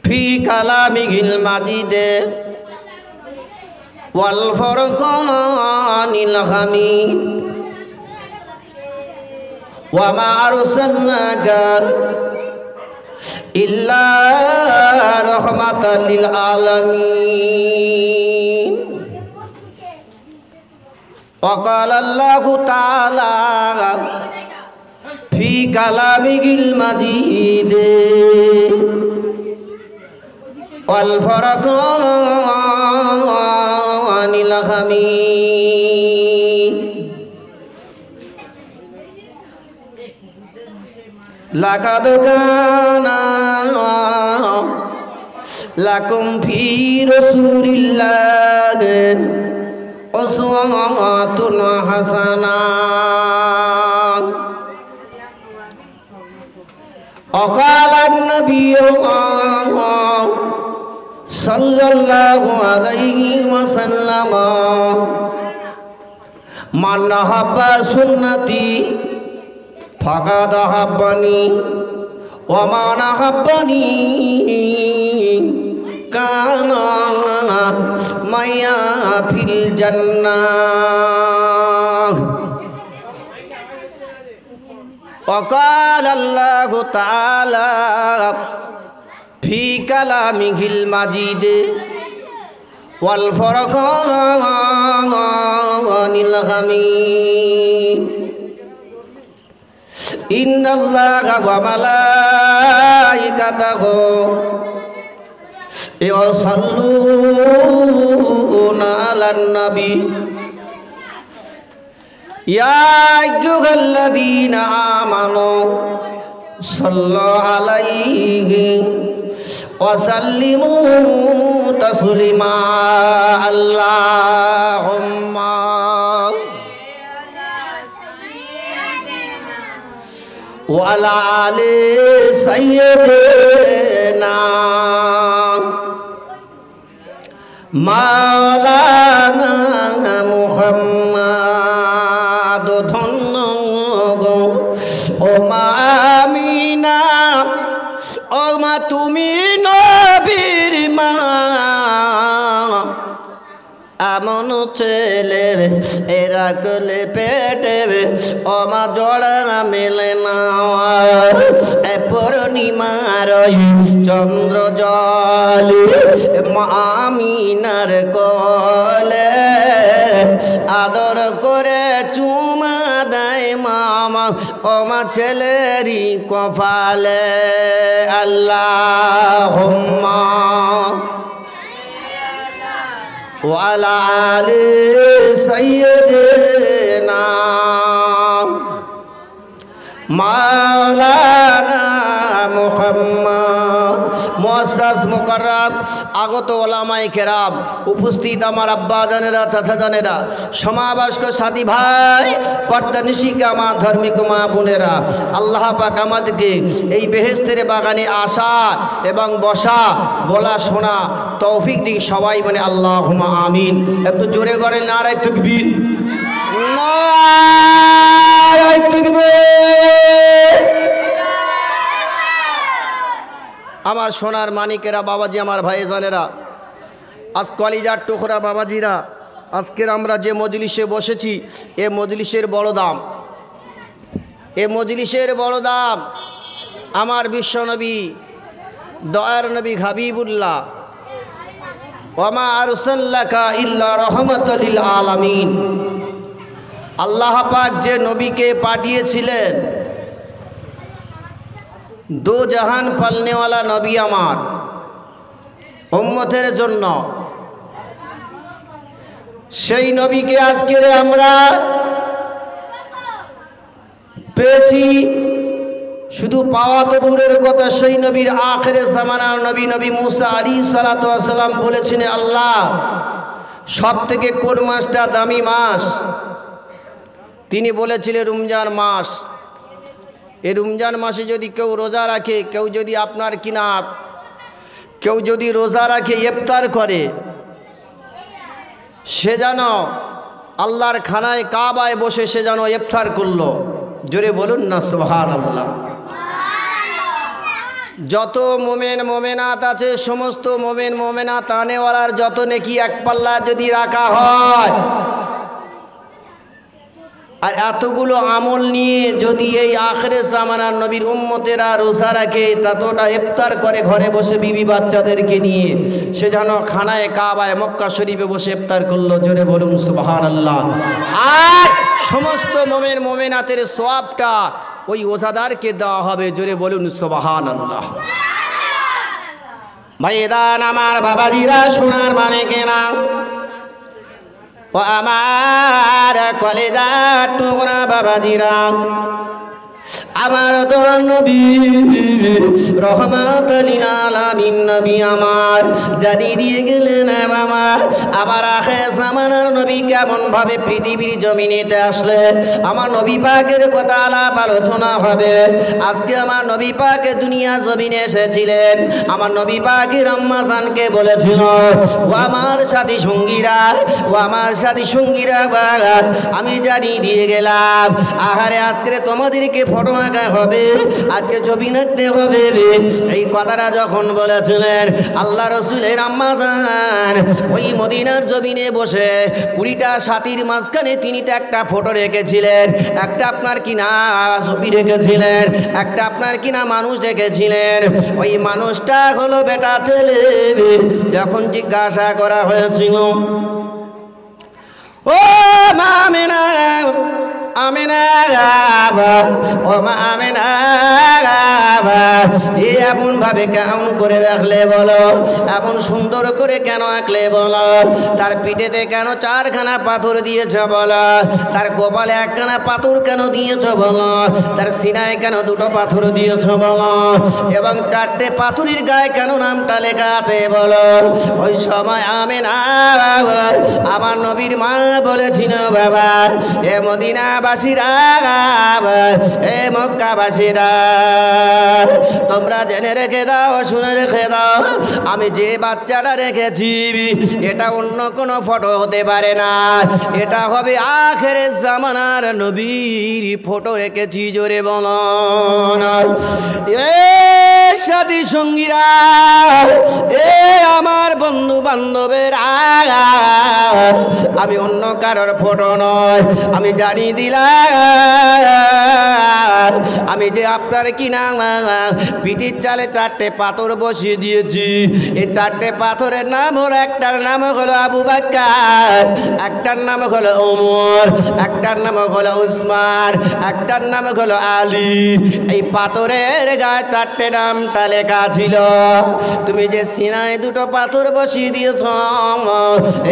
ফি কালামিহিল মাজিদে ওয়াল ফুরকানিল হামিদ ওয়া মা আরসালনাকা ইল্লা রাহমাতাল লিল আলামিন। ওয়া ক্বালা আল্লাহু তাআলা ফি কালামিহিল মাজিদ ওয়াল ফুরকানিল হামিদ লাকাদ কানা লাকুম ফি রাসূলিল্লাহি উসওয়াতুন হাসানাহ। ওয়াকালা আন-নাবিয়্যু সাল্লাল্লাহু আলাইহি ওয়াসাল্লাম মান আহাব্বা সুন্নতি ফাকাদ আহাব্বানি ওয়া মান আহাব্বানি কানা মাইয়া ফিল জান্নাহ। ওয়াকালা আল্লাহু তাআলা ফি কালামিহিল মাজিদ ওয়াল ফুরকানিল হামিদ ইন্নাল্লাহা ওয়া মালাইকাতাহু ইউসাল্লুনা আলান নবী ইয়া আইয়ুহাল্লাযীনা আমানু সাল্লু আলাইহি ওয়া সাল্লিমু তাসলিমা। আল্লাহুম্মা ওয়া আলা আলি সাইয়্যিদিনা মাওলানা মুহাম্মাদ। ধন্য গো ও মা আমিনা, ও মা তুমি নবীর মা, আমন ছেলে এরা কলে পেটে ও মা জড়া মেলে না। পূর্ণিমার চন্দ্র জলে মা আমিনার কোলে আদর করে চুমা দেয় মামা ও মা ছেলেরই কপালে। আল্লাহুম্মা ওয়া আলা আলি সাইয়্যিদিনা মাওলানা মুহাম্মদ। মুআজ্জাজ মুকাররম আগত ওলামায়ে কেরাম, উপস্থিত আমার আব্বা জানেরা, চাচা জানেরা, সমাবেশক সাথী ভাই, পর্দা নিশিকা মা, ধার্মিক মা বোনেরা, আল্লাহ পাক আমাদেরকে এই বেহেশতের বাগানে আসা এবং বসা, বলা, শোনা তৌফিক দিন। সবাই বলে আল্লাহুম্মা আমিন। একটু জোরে বলেন নারায়ে তাকবীর, নারায়ে তাকবীর। আমার সোনার মানিকেরা, বাবাজি, আমার ভাই জানেরা, আজ কলিজার টুকরা বাবাজিরা, আজকের আমরা যে মজলিসে বসেছি এ মজলিসের বড় দাম, এ মজলিসের বড় দাম। আমার বিশ্বনবী, দয়ার নবী হাবিবুল্লাহ, ওয়া মা আরসালনাকা ইল্লা রাহমাতাল লিল আলামিন। আল্লাহ পাক যে নবীকে পাঠিয়েছিলেন, দো জাহান পালনেওয়ালা নবী আমার উম্মতের জন্য, সেই নবীকে আজকের আমরা পেয়েছি। শুধু পাওয়া তো দূরের কথা, সেই নবীর আখিরে জামানার নবী, নবী মুসা আলাইহিস সালাতু ওয়াস সালাম বলেছেন, আল্লাহ সব থেকে কোন মাসটা দামি মাস? তিনি বলেছিলেন রমজান মাস। এই রমজান মাসে যদি কেউ রোজা রাখে, কেউ যদি আপনার কিনা কেউ যদি রোজা রাখে, ইফতার করে, সে যেন আল্লাহর খানায় কাবায় বসে সে যেন ইফতার করলো। জোরে বলুন না সুবহানাল্লাহ। যত মোমেন মোমেনাত আছে সমস্ত মোমেন মোমেনাত আনেওয়ালার যত নেকি এক পাল্লা যদি রাখা হয়, আর এতগুলো আমল নিয়ে যদি এই আখিরে জামানার নবীর উম্মতেরা রোজা রাখে, ততটা ইফতার করে ঘরে বসে বিবি বাচ্চাদেরকে নিয়ে, সে যেন খানায় কাবায় মক্কা শরীফে বসে ইফতার করলো। জোরে বলুন সুবহানাল্লাহ। আর সমস্ত মোমেন মোমেনাতের সওয়াবটা ওই ওজাদারকে দেওয়া হবে। জোরে বলুন সুবহানাল্লাহ। ভাইদান আমার বাবাজিরা, সোনার মানে কেনা ও আমার কলেজার টুকরা বাবাজিরা, আমার দোয়ার নবী রহমাতুল লিল আলামিন নবী আমার জানিয়ে দিয়ে গেলেন বাবা, আবার আখির জামানার নবী কেমন ভাবে পৃথিবীর জমিনেতে আসলে আমার নবী পাকের কথা আলাপ আলোচনা হবে। আজকে আমার নবী পাকে দুনিয়া জমিনে এসেছিলেন, আমার নবী পাকের আম্মা জানকে বলেছিল, ও আমার সাথী সঙ্গীরা, ও আমার সাথী সঙ্গীরা, আমি জানিয়ে দিয়ে গেলাম আহারে আজকে তোমাদেরকে ফটো আঁকা হবে, আজকে ছবি আঁকতে হবে। এই কথাটা যখন বলেছিলেন আল্লাহ রসুলের আম্মা জান ওই মদিনার জমিনে বসে 20টা সাথীর মাঝখানে তিনিটা একটা ফটো রেখেছিলেন, একটা আপনার কিনা ছবি রেখেছিলেন, একটা আপনার কিনা মানুষ রেখেছিলেন। ওই মানুষটা হলো বেটা ছেলে। যখন জিজ্ঞাসা করা হয়েছিল, ও মা আমেনা, আমেনা ও মা আমেনা, এমন ভাবে কেমন করে রাখলে বলো, এমন সুন্দর করে কেন আঁকলে বলো, তার পিঠেতে কেন 4খানা পাথর দিয়েছ বলো, তার কপালে 1খানা পাথর কেন দিয়েছ বলো, তার সিনায় কেন 2টো পাথর দিয়েছ বলো, এবং 4টে পাথরের গায়ে কেন নামটা লেখা আছে বলো। ওই সময় আমেনা আমার নবীর মা বলেছিল, বাবা এ মদিনাবাসীরা, এ মক্কাবাসীরা, তোমরা জেনে রেখে দাও, শুনে রেখে দাও, আমি যে বাচ্চাটা রেখেছি এটা অন্য কোনো ফটো হতে পারে না, এটা হবে আখিরের জামানার নবীর ফটো রেখেছি। জোরে বলুন এ সাথী সঙ্গীরা, এ আমার বন্ধু বান্ধবেরা, আমি অন্য কারোর ফটো নয়, আমি জানিয়ে দিলাম আমি যে আপনার কিনা পিঠির চালে 4টে পাথর বসিয়ে দিয়েছি। এই 4টে পাথরের নাম হলো, একটার নাম হলো আবু বকর, একটার নাম হলো ওমর, একটার নাম হলো উসমান, একটার নাম হলো আলী। এই পাথরের গায়ে 4টে নামটা লেখা ছিল। তুমি যে সিনায় 2টো পাথর বসিয়ে দিয়েছ,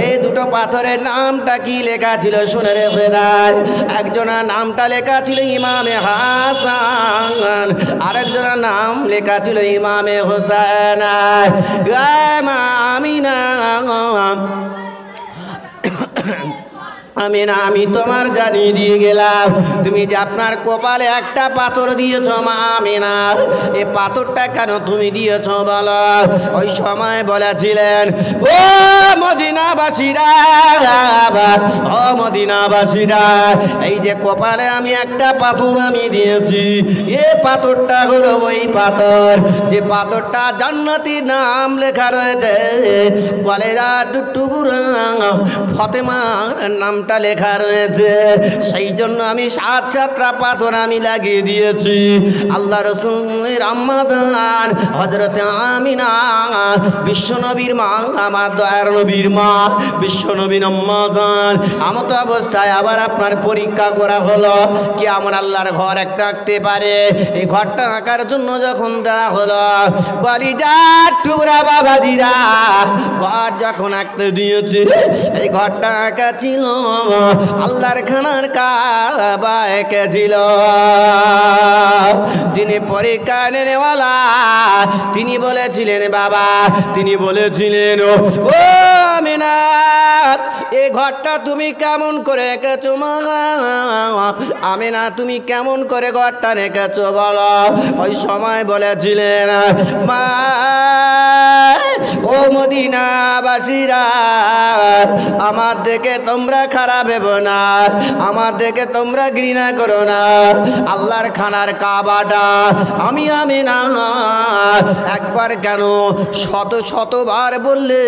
এই 2টো পাথরের নামটা কি লেখা ছিল শুনে রেখে দাও। একজনের নামটা লেখা ছিল ইমামে হাসান, আরেকজনের নাম লেখা ছিল ইমামে হোসেন। আমিনা আমিনা, আমি তোমার জানিয়ে দিয়ে গেলাম, তুমি যে আপনার কপালে 1টা পাথর দিয়েছ মা আমিনা, এই পাথরটা কেন তুমি দিয়েছ বলো। ওই সময় বলেছিলেন, ও মদিনাবাসীরা, ও মদিনাবাসীরা, এই যে কপালে আমি 1টা পাথর আমি দিয়েছি, এই পাথরটা হলো ওই পাথর যে পাথরটা জান্নাতি নাম লেখা রয়েছে, কলেজার টুকরা ফাতেমার নাম লেখা রয়েছে। সেই জন্য আমি 7টা পাথর আমি লাগিয়ে দিয়েছি। আল্লাহ রাসূলের আম্মা জান হযরত আমিনা বিশ্বনবীর মা, আমার দয়ার নবীর মা, বিশ্বনবীর আম্মা জান আমত অবস্থায় আবার আপনার পরীক্ষা করা হলো, কি এমন আল্লাহর ঘর একটা আঁকতে পারে। এই ঘরটা আঁকার জন্য যখন দেওয়া হলো, কলিজার টুকরা বাবাজিরা, ঘর যখন আঁকতে দিয়েছে, এই ঘরটা আঁকা ছিল আল্লাহর খানার কাবা এঁকেছিল। যিনি পরীক্ষা নেওয়ালা, তিনি বলেছিলেন বাবা, তিনি বলেছিলেন, ও আমিনা, এই ঘরটা তুমি কেমন করে এঁকেছো মা আমিনা, তুমি কেমন করে ঘরটা এঁকেছো বলো। ওই সময় বলেছিলেন, মা ও মদিনাবাসীরা, আমার দেখে তোমরা খারাপ ভেবো না, আমার দেখে তোমরা ঘৃণা করো না। আল্লাহর খানার কাবাটা আমি আমিনা একবার কেন শত শতবার বললে